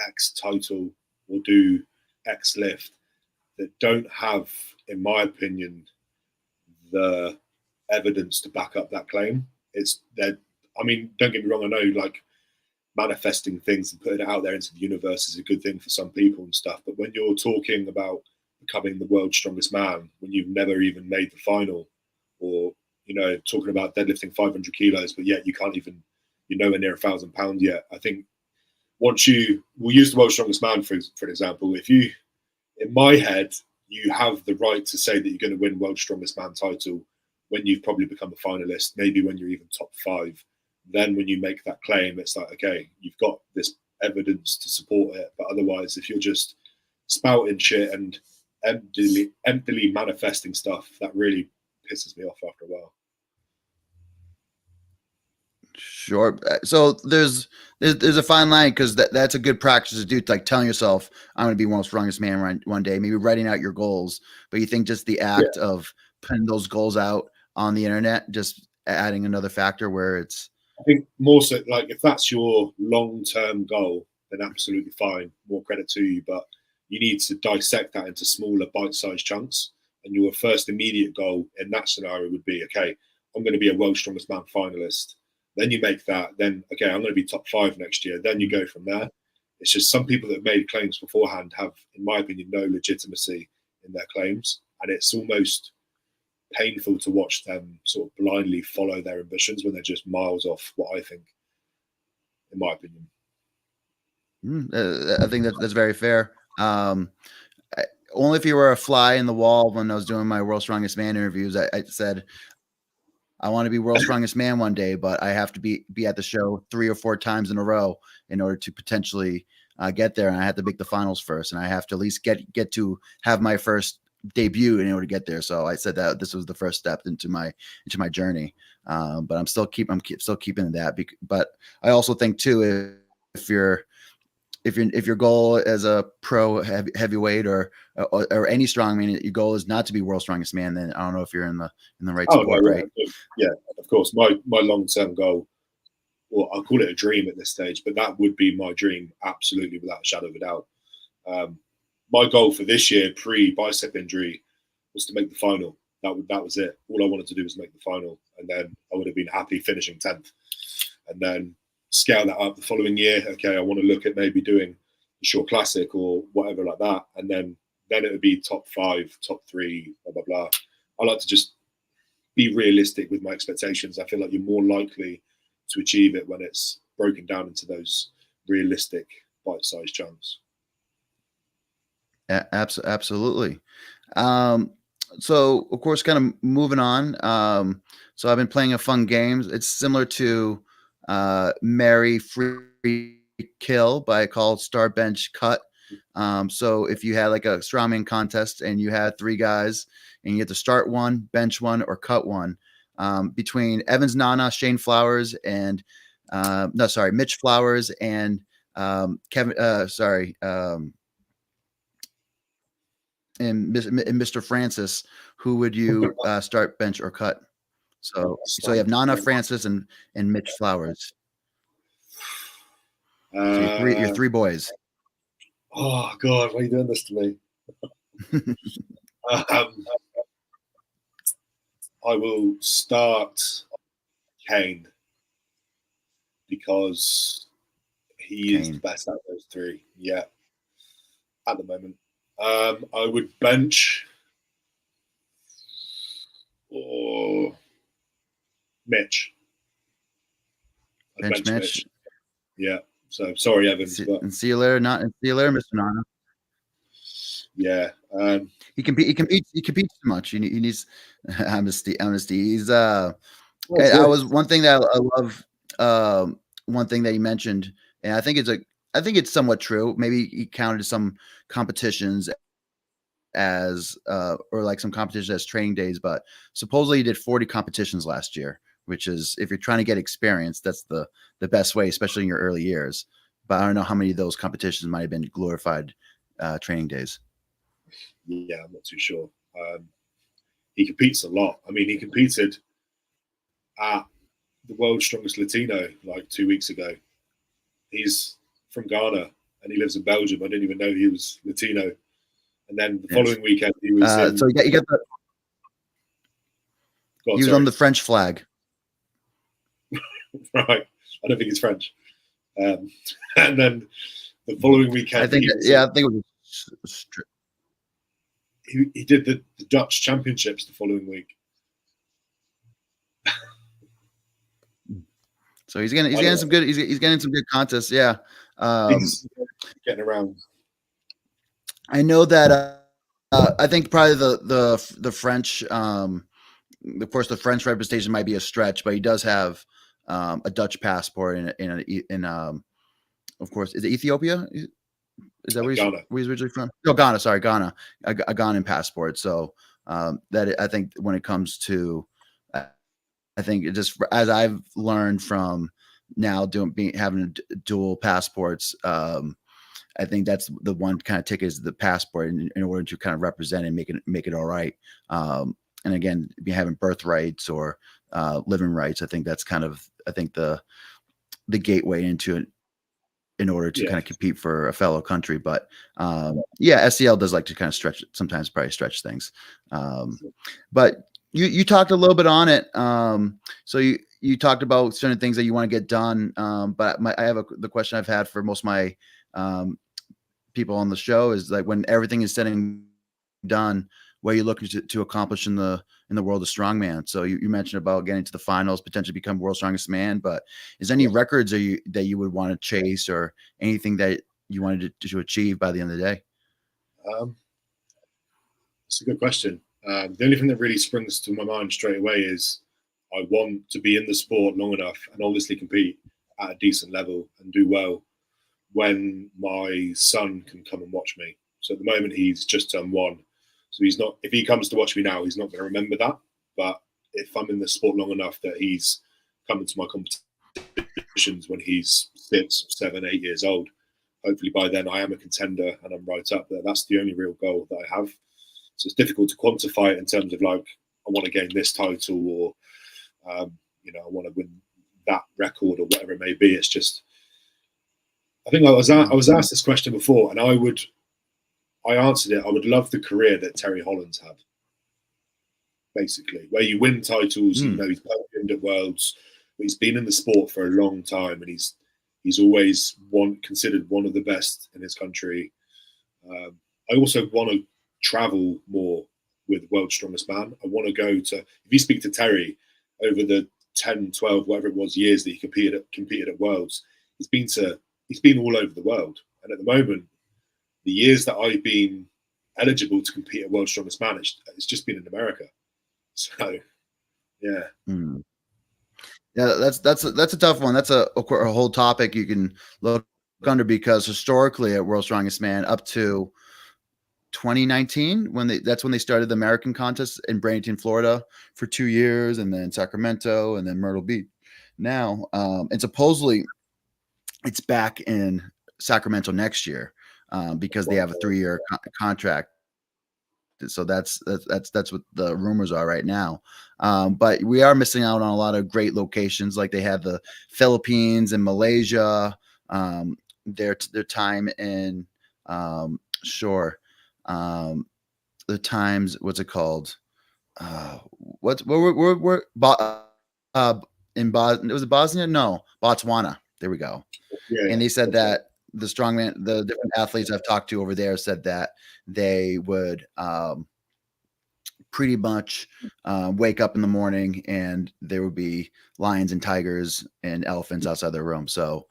X title or do X lift, that don't have, in my opinion, the evidence to back up that claim. I mean, don't get me wrong, I know like manifesting things and putting it out there into the universe is a good thing for some people and stuff. But when you're talking about becoming the world's strongest man, when you've never even made the final, or, talking about deadlifting 500 kilos, but yet you're nowhere near 1,000 pounds yet. I think we'll use the world's strongest man for an example. In my head, you have the right to say that you're going to win world's strongest man title when you've probably become a finalist, maybe when you're even top 5. Then when you make that claim, it's like, okay, you've got this evidence to support it. But otherwise, if you're just spouting shit and emptily manifesting stuff, that really pisses me off after a while. Sure. So there's a fine line, because that's a good practice to do, like telling yourself, I'm going to be world's strongest man one day, maybe writing out your goals. But you think just the act of putting those goals out on the internet, just adding another factor where it's, I think more so, like, if that's your long-term goal, then absolutely fine. More credit to you. But you need to dissect that into smaller bite-sized chunks. And your first immediate goal in that scenario would be, okay, I'm going to be a world's strongest man finalist. Then you make that. Then, okay, I'm going to be top 5 next year. Then you go from there. It's just some people that have made claims beforehand have, in my opinion, no legitimacy in their claims. And it's almost painful to watch them sort of blindly follow their ambitions when they're just miles off what I think, in my opinion. I think that's very fair. Only if you were a fly in the wall. When I was doing my world's strongest man interviews, I said, I want to be world's strongest man one day, but I have to be at the show 3 or 4 times in a row in order to potentially get there. And I have to make the finals first, and I have to at least get to have my first debut in order to get there. So I said that this was the first step into my journey. But I'm still keeping that. But I also think too, if your goal as a pro heavyweight or any strongman, your goal is not to be world's strongest man, then I don't know if you're in the right sport, right? Yeah, of course. My long-term goal, well, I'll call it a dream at this stage, but that would be my dream, absolutely, without a shadow of a doubt. My goal for this year, pre-bicep injury, was to make the final. That was it. All I wanted to do was make the final, and then I would have been happy finishing 10th. And then scale that up the following year. Okay, I want to look at maybe doing Shore Classic or whatever like that, and then it would be top 5, top 3, blah blah blah. I like to just be realistic with my expectations. I feel like you're more likely to achieve it when it's broken down into those realistic bite-sized chunks. Absolutely. So of course, kind of moving on. So I've been playing a fun game. It's similar to Marry Free Kill, but I call it Start Bench Cut. So if you had like a strongman contest and you had 3 guys and you had to start one, bench one, or cut one, between Evans Nana, Shane Flowers, and Mitch Flowers and Kevin, and Mr. Francis, who would you start, bench, or cut? So you have Nana, Francis, and Mitch Flowers. So you're 3 boys. Oh God, why are you doing this to me? I will start Kane because he is the best out of those 3. Yeah, at the moment. I would bench or Mitch. Bench Mitch. Yeah. So sorry, Evans. See you later, Mr. Nana. Yeah. He competes too much. He needs honesty. He's I was one thing that I love. One thing that he mentioned, and I think it's somewhat true. Maybe he counted some competitions as or like some competitions as training days, but supposedly he did 40 competitions last year, which is, if you're trying to get experience, that's the best way, especially in your early years. But I don't know how many of those competitions might have been glorified training days. Yeah, I'm not too sure. He competes a lot. I mean, he competed at the World's Strongest Latino like 2 weeks ago. He's from Ghana and he lives in Belgium. I didn't even know he was Latino. And then the following weekend he was so you got the he was on the French flag. Right. I don't think he's French. And then the following weekend I think it was he did the Dutch Championships the following week. So he's getting some good contests. Yeah. He's getting around. I know that I think probably the French, of course, the French representation might be a stretch, but he does have a Dutch passport in of course, is it Ethiopia? Is that where he's originally from? No, Ghana. Sorry, Ghana. A Ghanan passport. So that I think when it comes to, I think it just, as I've learned from now having dual passports, I think that's the one kind of ticket is the passport in order to kind of represent and make it all right. And again, having birthrights or living rights, I think that's kind of, the gateway into it in order to kind of compete for a fellow country. But SCL does like to kind of probably stretch things. But you talked a little bit on it. So you talked about certain things that you want to get done. But I have the question I've had for most of my people on the show is like, when everything is said and done, what are you looking to accomplish in the world of strongman? So you mentioned about getting to the finals, potentially become world's strongest man, but is there any records that you would want to chase or anything that you wanted to achieve by the end of the day? That's a good question. The only thing that really springs to my mind straight away is I want to be in the sport long enough and obviously compete at a decent level and do well when my son can come and watch me. So at the moment he's just turned 1. So he's not, if he comes to watch me now, he's not going to remember that. But if I'm in the sport long enough that he's coming to my competitions when he's 6, 7, 8 years old, hopefully by then I am a contender and I'm right up there. That's the only real goal that I have. So it's difficult to quantify it in terms of like, I want to gain this title or, I want to win that record or whatever it may be. It's just, I think I was asked this question before and I answered it. I would love the career that Terry Holland's had, basically, where you win titles. He's podiumed at Worlds, but he's been in the sport for a long time, and he's He's always considered one of the best in his country. I also want to travel more with World's Strongest Man. I want to go to, if you speak to Terry, over the 10, 12, whatever it was, years that he competed at Worlds, he's been all over the world. And at the moment, the years that I've been eligible to compete at World's Strongest Man, it's just been in America. So, yeah. Yeah, that's a tough one. That's a whole topic you can look under, because historically at World's Strongest Man up to 2019, that's when they started the American contest in Bradenton, Florida for 2 years, and then Sacramento, and then Myrtle Beach now. And supposedly it's back in Sacramento next year, because they have a 3-year contract. So that's what the rumors are right now. But we are missing out on a lot of great locations. Like they have the Philippines and Malaysia, their time in the times, what's it called? In Bosnia? Was it Bosnia? No, Botswana. There we go. Yeah, and they said that the different athletes I've talked to over there said that they would pretty much wake up in the morning and there would be lions and tigers and elephants outside their room. So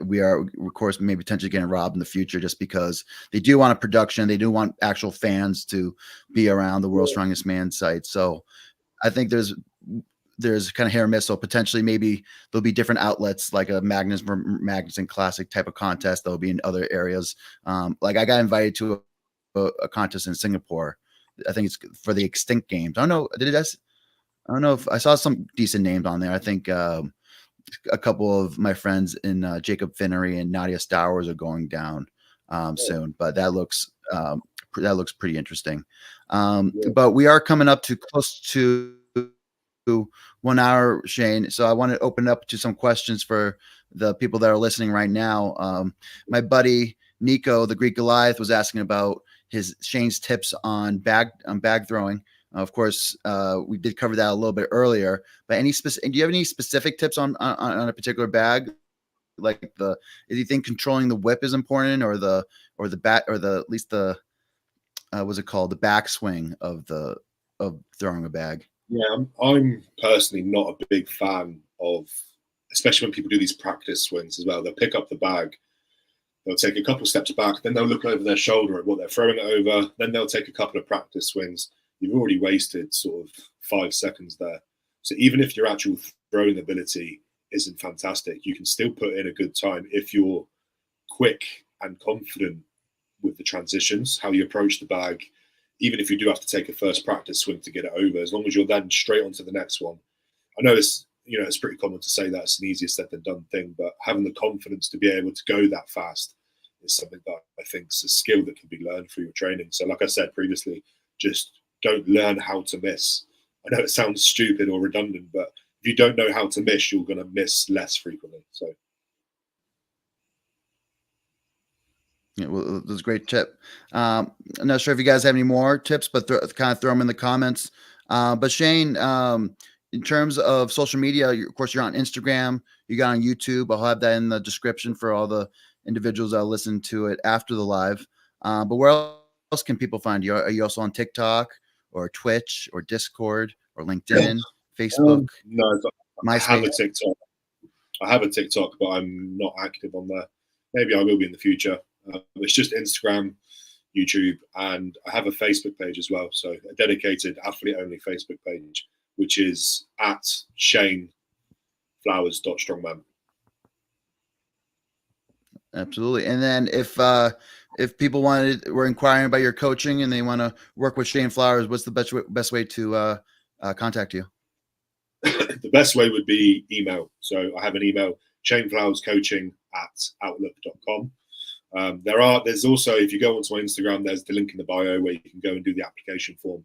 we are, of course, maybe potentially getting robbed in the future, just because they do want a production. They do want actual fans to be around the World's Strongest Man site. So I think there's kind of hit or miss. So potentially maybe there'll be different outlets, like a Magnuson Classic type of contest that'll be in other areas. Like I got invited to a contest in Singapore. I think it's for the Extinct Games. I don't know. I don't know if I saw some decent names on there. I think a couple of my friends in Jacob Finnery and Nadia Stowers are going down soon, but that looks pretty interesting. But we are coming up to close to 1 hour, Shane. So I want to open up to some questions for the people that are listening right now. My buddy Nico, the Greek Goliath, was asking about Shane's tips on bag throwing. Of course, we did cover that a little bit earlier. But do you have any specific tips on a particular bag? Like do you think controlling the whip is important, or the back, or at least the what's it called, the backswing of throwing a bag? Yeah, I'm personally not a big fan of, especially when people do these practice swings as well. They'll pick up the bag, they'll take a couple steps back, then they'll look over their shoulder at what they're throwing it over, then they'll take a couple of practice swings. You've already wasted sort of 5 seconds there. So even if your actual throwing ability isn't fantastic, you can still put in a good time if you're quick and confident with the transitions, how you approach the bag. Even if you do have to take a first practice swing to get it over, as long as you're then straight onto the next one. I know it's pretty common to say that it's an easier said than done thing, but having the confidence to be able to go that fast is something that I think is a skill that can be learned through your training. So like I said previously, just don't learn how to miss. I know it sounds stupid or redundant, but if you don't know how to miss, you're going to miss less frequently. So. Yeah, well, that's a great tip. I'm not sure if you guys have any more tips, but kind of throw them in the comments. But Shane, in terms of social media, of course, you're on Instagram, you got on YouTube. I'll have that in the description for all the individuals that listen to it after the live. But where else can people find you? Are you also on TikTok or Twitch or Discord or LinkedIn, Facebook? No, MySpace? I have a TikTok, but I'm not active on there. Maybe I will be in the future. It's just Instagram, YouTube, and I have a Facebook page as well. So a dedicated athlete-only Facebook page, which is at shaneflowers.strongman. Absolutely. And then if people were inquiring about your coaching and they want to work with Shane Flowers, what's the best way to contact you? The best way would be email. So I have an email, shaneflowerscoaching@outlook.com. There's also, if you go onto my Instagram, there's the link in the bio where you can go and do the application form.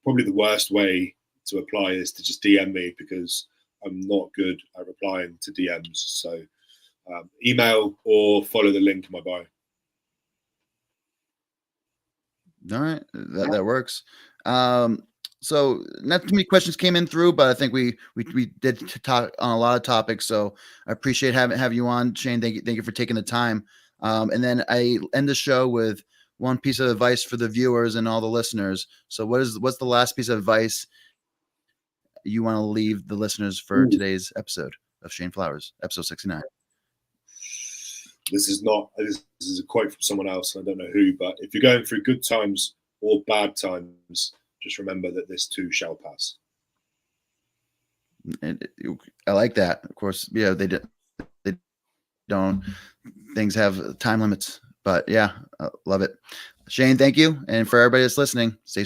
Probably the worst way to apply is to just DM me, because I'm not good at replying to DMs. So email or follow the link in my bio. All right, that works. So not too many questions came in through, but I think we did talk on a lot of topics. So I appreciate having you on, Shane. Thank you for taking the time. And then I end the show with one piece of advice for the viewers and all the listeners. So what's the last piece of advice you want to leave the listeners for today's episode of Shane Flowers, episode 69? This is a quote from someone else. I don't know who, but if you're going through good times or bad times, just remember that this too shall pass. I like that. Of course, yeah, they don't. Things have time limits, but yeah, I love it. Shane, thank you, and for everybody that's listening, stay